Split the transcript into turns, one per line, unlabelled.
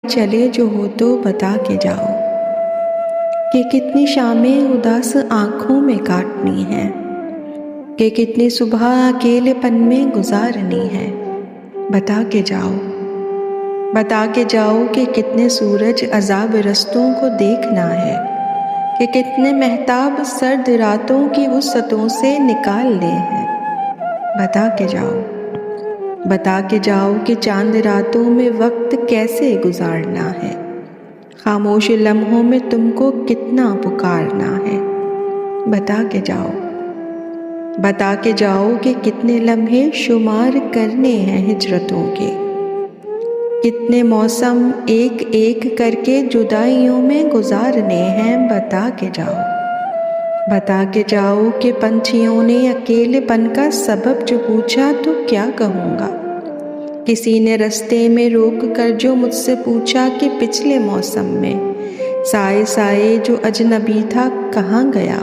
چلے جو ہو تو بتا کے جاؤ کہ کتنی شامیں اداس آنکھوں میں کاٹنی ہیں، کہ کتنی صبح اکیلے پن میں گزارنی ہے۔ بتا کے جاؤ، بتا کے جاؤ کہ کتنے سورج عذاب رستوں کو دیکھنا ہے، کہ کتنے مہتاب سرد راتوں کی وسعتوں سے نکالنے ہیں۔ بتا کے جاؤ، بتا کے جاؤ کہ چاند راتوں میں وقت کیسے گزارنا ہے، خاموش لمحوں میں تم کو کتنا پکارنا ہے۔ بتا کے جاؤ، بتا کے جاؤ کہ کتنے لمحے شمار کرنے ہیں ہجرتوں کے، کتنے موسم ایک ایک کر کے جدائیوں میں گزارنے ہیں۔ بتا کے جاؤ، بتا کے جاؤ کہ پنچھیوں نے اکیلے پن کا سبب جو پوچھا تو کیا کہوں گا، کسی نے رستے میں روک کر جو مجھ سے پوچھا کہ پچھلے موسم میں سائے سائے جو اجنبی تھا کہاں گیا